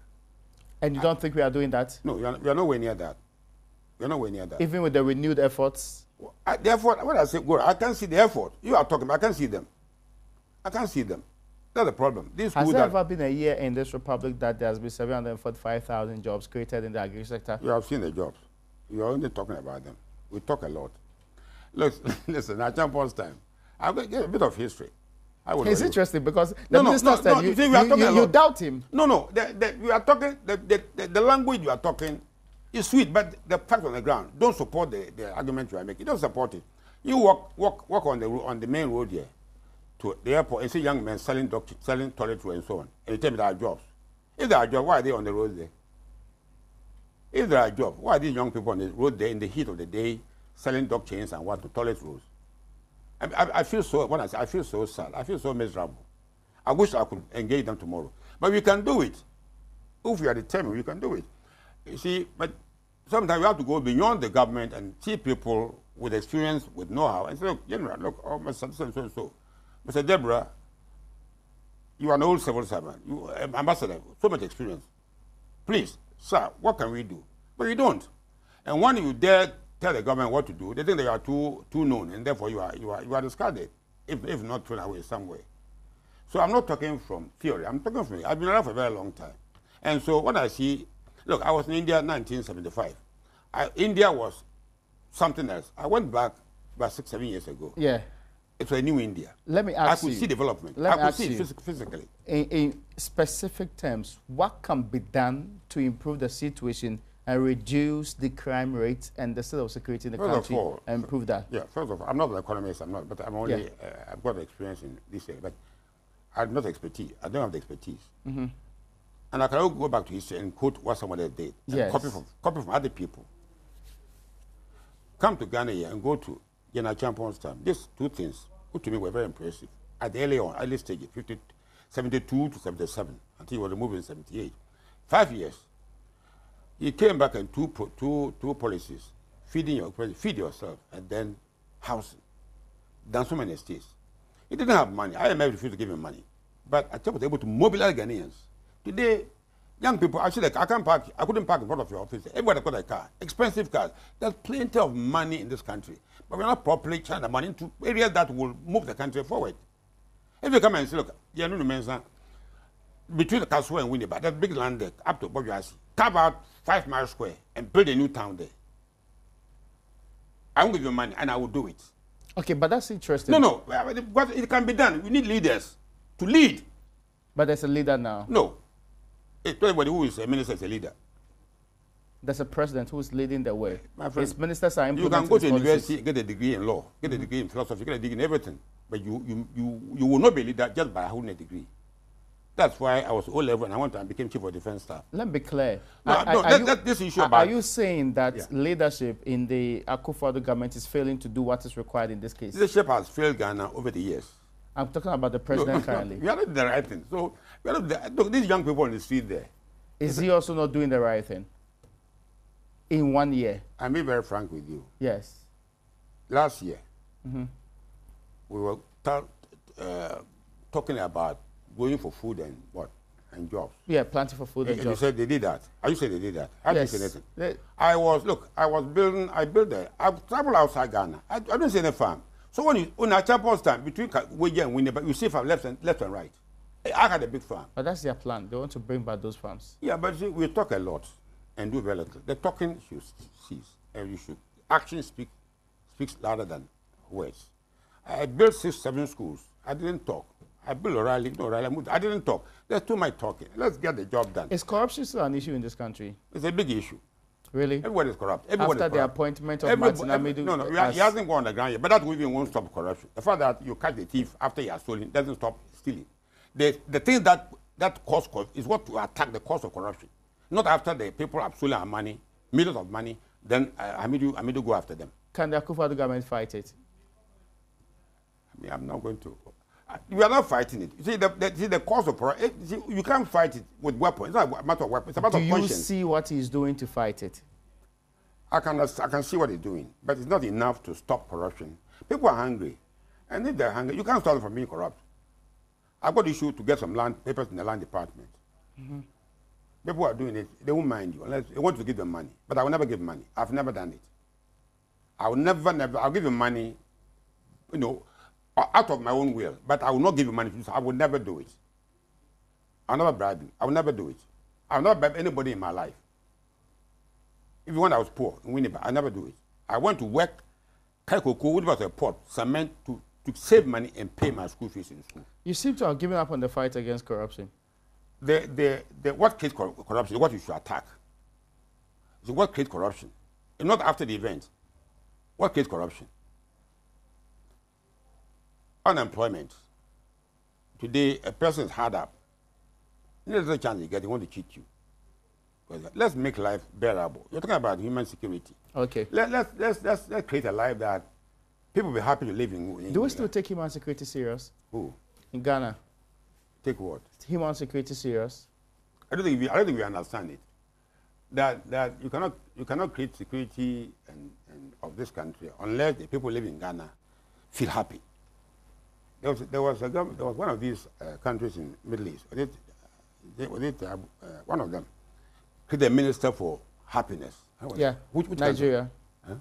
And you don't think we are doing that? No, we are nowhere near that. We are nowhere near that. Even with the renewed efforts? The effort, when I say go, I can't see the effort. You are talking, but I can't see them. I can't see them. That's the problem. Has there ever been a year in this republic that there has been 745,000 jobs created in the agri sector? You have seen the jobs. You are only talking about them. We talk a lot. Look, listen, at Champions time, I'll get a bit of history. It's interesting because the minister said you doubt him. No. We are talking, the language you are talking is sweet, but the fact on the ground, don't support the argument you are making. Don't support it. You walk on the main road here to the airport and see young men selling toilet roll and so on. And you tell me there are jobs. If there are jobs, why are they on the road there? If there are jobs, why are these young people on the road there in the heat of the day selling dog chains and what, toilet rolls? I feel so, when I say I feel so sad, I feel so miserable. I wish I could engage them tomorrow. But we can do it. If we are determined, we can do it. You see, but sometimes we have to go beyond the government and see people with experience, with know-how, and say, look, General, look, oh, Mr. So. Mr. Deborah, you are an old civil servant, you ambassador, so much experience. Please, sir, what can we do? But you don't. And when you dare tell the government what to do, they think they are too known, and therefore you are discarded, if not thrown away somewhere. So I'm not talking from theory. I'm talking from, I've been around for a very long time. And so when I see, look, I was in India in 1975. India was something else. I went back about 6-7 years ago. Yeah. It was a new India. Let me ask you. I could see development. I could see it physically. In specific terms, what can be done to improve the situation and reduce the crime rate and the state of security in the country and improve that? Yeah, first of all, I'm not an economist, but I'm only, I've got experience in this area, but I have not expertise. I don't have the expertise. And I can only go back to history and quote what somebody did, and copy from other people. Come to Ghana here and go to Ghana Champions time. These two things, which to me were very impressive. At the early stage, 72 to 77, until he was removed in 78. 5 years. He came back and two policies: feed yourself, and then housing. Done so many states. He didn't have money. IMF refused to give him money, but I was able to mobilize Ghanaians. Today, young people, I couldn't park in front of your office. Everybody got a car, expensive cars. There's plenty of money in this country, but we're not properly channeling the money into areas that will move the country forward. If you come and say, look, the between the Kasua and Winneba, that big land there, up to Bojuasi, carve out 5 miles square and build a new town there. I won't give you money, and I will do it. Okay, but that's interesting. No, but it can be done. We need leaders to lead. But there's a leader now. No. Everybody who is a minister is a leader. There's a president who is leading the way. My friend, his ministers are implementing. You can go to policies. university, get a degree in law, get a degree in philosophy, get a degree in everything. But you will not be a leader just by holding a degree. That's why I was O-level and I went and became chief of defense staff. Let me be clear. This issue about... Are you saying that leadership in the Akufo-Addo government is failing to do what is required in this case? Leadership has failed Ghana over the years. I'm talking about the president currently. We are not doing the right thing. So, look, these young people on the street there. Is he also not doing the right thing? In 1 year? I'll be very frank with you. Yes. Last year, we were talking about going for food and jobs. Yeah, planting for food and jobs. You said they did that. You said they did that. I didn't say anything. I travel outside Ghana. I don't see any farm. So when I chapel stand between Weja and Winneba, you see farm left and right. I had a big farm. But that's their plan. They want to bring back those farms. Yeah, but see, we talk a lot and do very little. The talking should cease. And you should action speaks louder than words. I built 6, 7 schools. I didn't talk. I built O'Reilly. I didn't talk. There's too much talking. Let's get the job done. Is corruption still an issue in this country? It's a big issue. Really? Everybody is corrupt. After the appointment of Martin Amidu? No, he hasn't gone on the ground yet, but that even won't stop corruption. The fact that you catch the thief after he has stolen doesn't stop stealing. The thing that cause is what to attack the cause of corruption. Not after the people have stolen our money, millions of money, then Amidu go after them. Can the Akufo-Addo government fight it? I mean, I'm not going to. We are not fighting it. You see, the cause of corruption, you can't fight it with weapons. It's not a matter of weapons. It's a matter of conscience. Do you see what he's doing to fight it? I can see what he's doing, but it's not enough to stop corruption. People are hungry. And if they're hungry, you can't stop them from being corrupt. I've got issue to get some land papers in the land department. People are doing it. They won't mind you unless they want to give them money. But I will never give money. I've never done it. I will never, I'll give you money, out of my own will. But I will not give you money. I will never do it. I'll never bribe you. I will never do it. I will never bribe anybody in my life. Even when I was poor in Winneba, I never do it. I went to work, Kaikoko, which was a port, cement, to save money and pay my school fees in school. You seem to have given up on the fight against corruption. What creates corruption is what you should attack. So what creates corruption? And not after the event. What creates corruption? Unemployment. Today, a person is hard up. There's a chance you get, they want to cheat you. Let's make life bearable. You're talking about human security. Okay. Let's create a life that people will be happy to live in. Do we still take human security serious? Who? In Ghana. Take what? Human security serious? I don't think we understand it. That you cannot create security of this country unless the people living in Ghana feel happy. There was one of these countries in the Middle East. One of them created a minister for happiness. Yeah. Which Nigeria. Huh?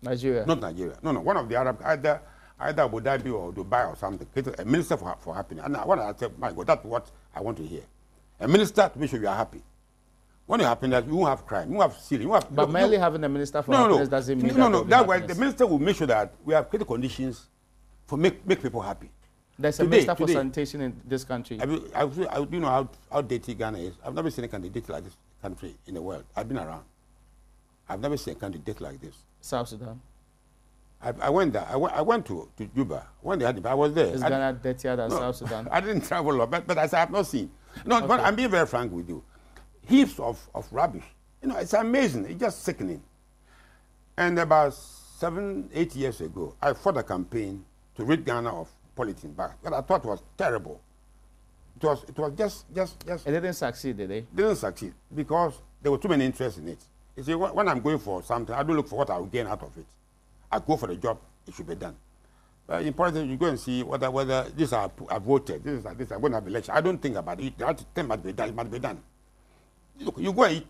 Nigeria. Not Nigeria. No. One of the Arab, either Abu Dhabi or Dubai or something, created a minister for happiness. And I said, my God, that's what I want to hear. A minister to make sure you are happy. When you're happy, you won't have crime, you won't have stealing. But merely having a minister for happiness doesn't mean that way the minister will make sure that we have created conditions for make people happy. There's a minister for sanitation in this country. Do you know how dirty Ghana is? I've never seen a country dirty like this country in the world. I've been around. I've never seen a country dirty like this. South Sudan. I went there. I went to Juba. When they had it, I was there. Is Ghana dirtier than South Sudan? I didn't travel a lot, but I have not seen. No, okay. But I'm being very frank with you. Heaps of rubbish. It's amazing. It's just sickening. And about 7, 8 years ago, I fought a campaign to rid Ghana of polythene bags. But I thought it was terrible. It was just. It didn't succeed, did it? Didn't succeed because there were too many interests in it. You see, when I'm going for something, I don't look for what I will gain out of it. I go for the job, it should be done. But in politics, you go and see whether this I voted, this is like this, I'm going to have election. I don't think about it. The thing must be done, it must be done. Look, you go and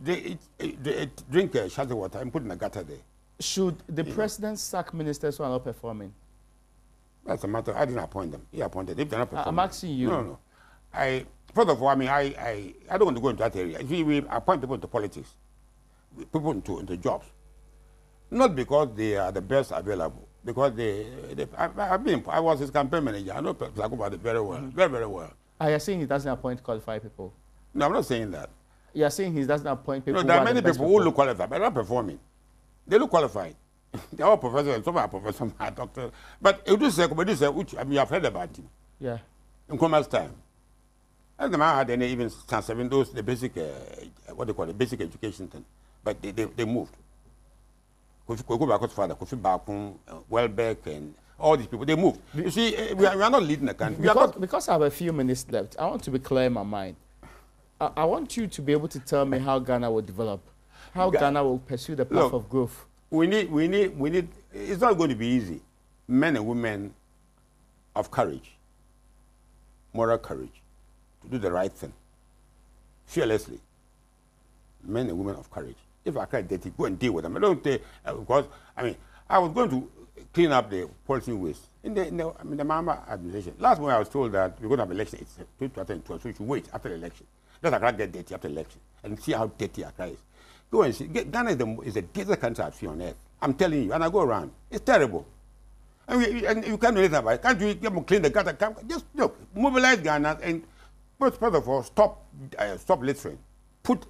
drink shelter water and put in a gutter there. Should the president sack ministers who are not performing? That's a matter. I didn't appoint them. He appointed. If they're not performing. I'm asking you. No. First of all, I mean, I don't want to go into that area. See, we appoint people into politics, people into jobs, not because they are the best available, because I was his campaign manager. I know Zakuba very well, very, very well. Are you saying he doesn't appoint qualified people? No, I'm not saying that. You're saying he doesn't appoint people. No, there are many people who look qualified, but they're not performing. They look qualified. They're all professors, and some are professors, some are doctors. But it is which I mean, I've heard about him. Yeah. In Comer's time. And the man had any even seven those the basic what they call it, basic education thing. But they moved. Kofi Bako's father, Kofi Bakun, Welbeck, and all these people, they moved. You see, we are not leading the country. Because I have a few minutes left, I want to be clear in my mind. I want you to be able to tell me how Ghana will develop, how Ghana will pursue the path of growth. We need, it's not going to be easy. Men and women of courage, moral courage, to do the right thing, fearlessly. Men and women of courage. If I can't dirty, go and deal with them. I don't because, I mean, I was going to clean up the policing waste in the Mahama administration. Last month I was told that we're going to have election. It's 2012, so we should wait after the election. Let Accra get dirty after the election and see how dirty Accra is. Go and see. Ghana is the dirtiest country I've seen on earth. I'm telling you, and I go around. It's terrible. And you can't do anything about it. Can't you clean the gutter? Just look, mobilize Ghana and first of all, stop littering. Put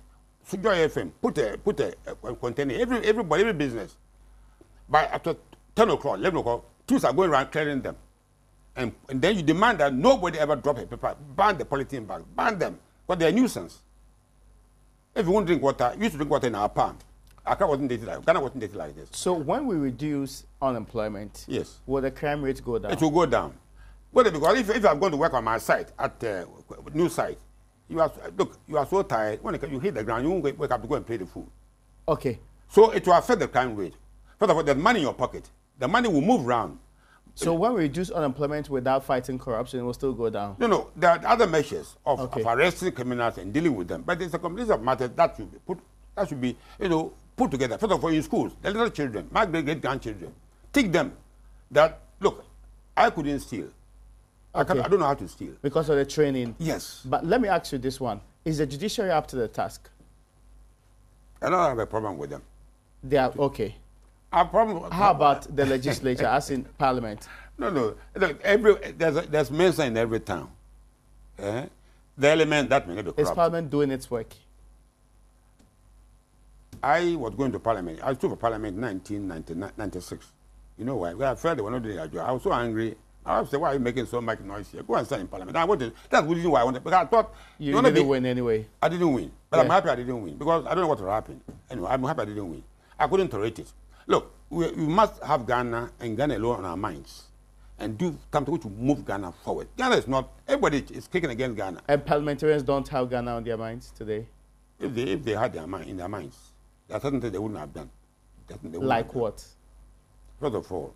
Joy FM. Put a container. Everybody, every business. By after 10 o'clock, 11 o'clock, troops are going around clearing them. And then you demand that nobody ever drop a paper. Ban the polythene bag. Ban them. But they're a nuisance. If you won't drink water, you used to drink water in our palm. Accra wasn't dated like Ghana wasn't dated like this. So when we reduce unemployment, yes, will the crime rate go down? It will go down. Well, because if I'm going to work on my site at new site, you are so tired. When you hit the ground, you won't wake up to go and play the food. Okay. So it will affect the crime rate. First of all, there's money in your pocket. The money will move around. So when we reduce unemployment without fighting corruption, it will still go down? No. There are other measures of arresting criminals and dealing with them. But it's a combination of matters that should be put together. First of all, in schools, the little children, my great-grandchildren, teach them that, look, I couldn't steal. I don't know how to steal. Because of the training? Yes. But let me ask you this one. Is the judiciary up to the task? I don't have a problem with them. They are, okay. How about the legislature, as in parliament? No. Look, there's Mensa in every town. The element that may not be corrupt. Is parliament doing its work? I was going to parliament. I stood for parliament in 1996. You know why? Well, I felt they were not doing their job. I was so angry. I was saying, why are you making so much noise here? Go and stand in parliament. That's the reason why I wanted. Because I thought you didn't win anyway. I didn't win. But I'm happy I didn't win. Because I don't know what will happen. Anyway, I'm happy I didn't win. I couldn't tolerate it. Look, we must have Ghana and Ghana alone on our minds and do something to move Ghana forward. Ghana is not, everybody is kicking against Ghana. And parliamentarians don't have Ghana on their minds today? If they had in their minds, there are certain things they wouldn't have done. Like what? First of all,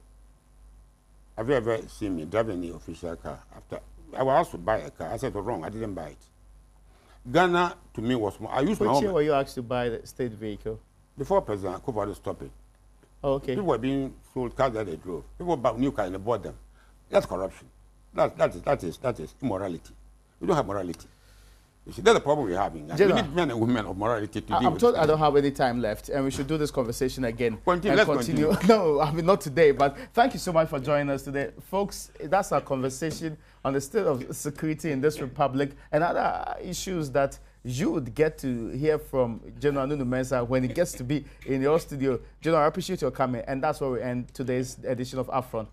have you ever seen me driving the official car? After I was asked to buy a car, I said, wrong, I didn't buy it. Ghana, to me, was more, I used my own. Which year were you asked to buy the state vehicle? Before President Kufuor stopped it. Oh, okay. People were being sold cars that they drove. People bought new cars and they bought them. That's corruption. That is immorality. We don't have morality. You see, that's the problem we're having. We need men and women of morality to deal with. I'm told I don't have any time left, and we should do this conversation again. Let's continue. No, I mean, not today, but thank you so much for joining us today. Folks, that's our conversation on the state of security in this republic and other issues that you would get to hear from General Nunu Mensah when he gets to be in your studio. General, I appreciate your coming, and that's where we end today's edition of UPfront.